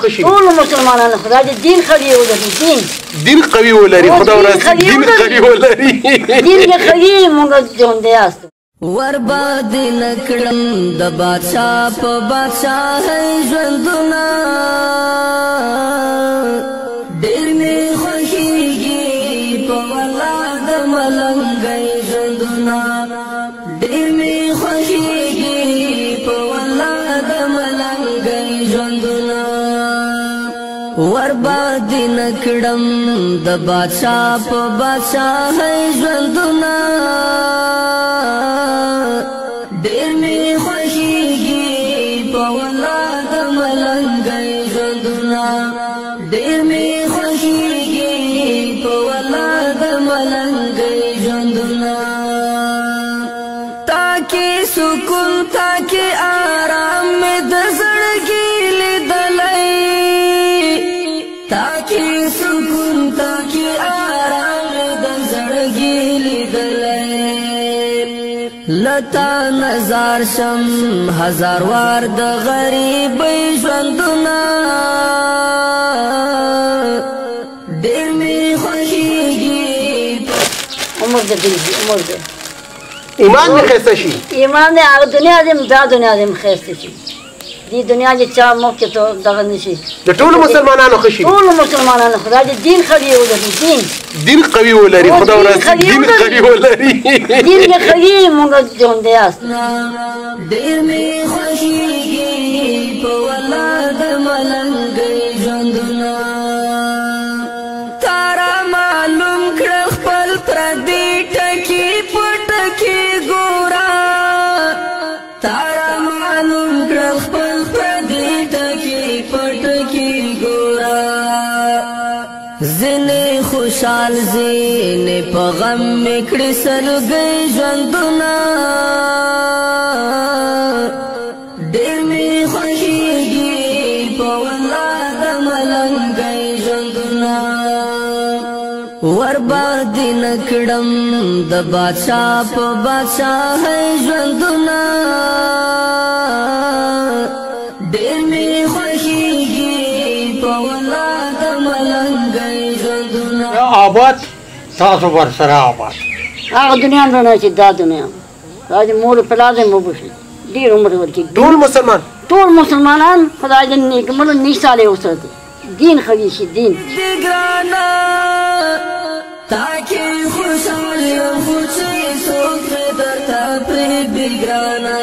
ښه شي ټول مسلمانانو خدای دې دین قوي ولري دین قوي ولري خدا ورسې دین قوي ولري دین کې قوي موږ ژوند یاست ورباد نکړم د بادشاہ په بادشاہ ژوندونه ډېر مې خوښېږي په والله د ملنګۍ ژوندونه ډېر مې خوښېږي په والله د ملنګۍ ژوندونه ورباد نکړم د بادشاہ په بادشاہ ژوندونه ډېر مې خوښېږي په والله د ملنګۍ ژوندونه ډېر مې خوښېږي په والله د ملنګۍ ژوندونه تاکي سکون تاکي آرام مې د زړګي لیدلی تاکي سکون تاکي آرام مې د زړګي لیدلی لتا نظر شم هزار وار د غریبۍ ژوندونه ډېر مې خوښېږي عمر دې عمر دې ایمان دې ښایسته شي ایمان دې هغه دنیا دې دا دنیا دې ښایسته شي دې دنیا کې چا مخکې ته دغه نشي د ټولو مسلمانانو ښه شي ټول مسلمانانو خدای دې دین قوي ولري دین قوي ولري خدا ورسې دین قوي ولري دین کې قوي موږ ژوند یاست ډېر مې خوښېږي په والله د ملنګۍ ژوندونه تارا معلوم کړه خپل پردي ټکي په ټکي ګوره تارا معلوم کړه خپل پردي ټکي په ټکي ګوره ځینې خوشحال ځینې په غم مې کړي سلګۍ ژوندونه ډېر مې خوښېږي په والله د ملنګۍ ژوندونه ورباد نکړم د بادشاہ په بادشاہ ژوندونه ډېر مې خوښېږي په والله د ملنګۍ ژوندونه آباد تاسو ورسره آباد هغه دنیا نه چې دا دنیا دا دې مور پلار دې مو بشي ډېر عمر ورکړي ټول مسلمانان خدای دې نیکمرغه نیساله وساتي دین قوي شي دین ګرانا تاکي خوشاله خو چې څوک درته پرې ګرانا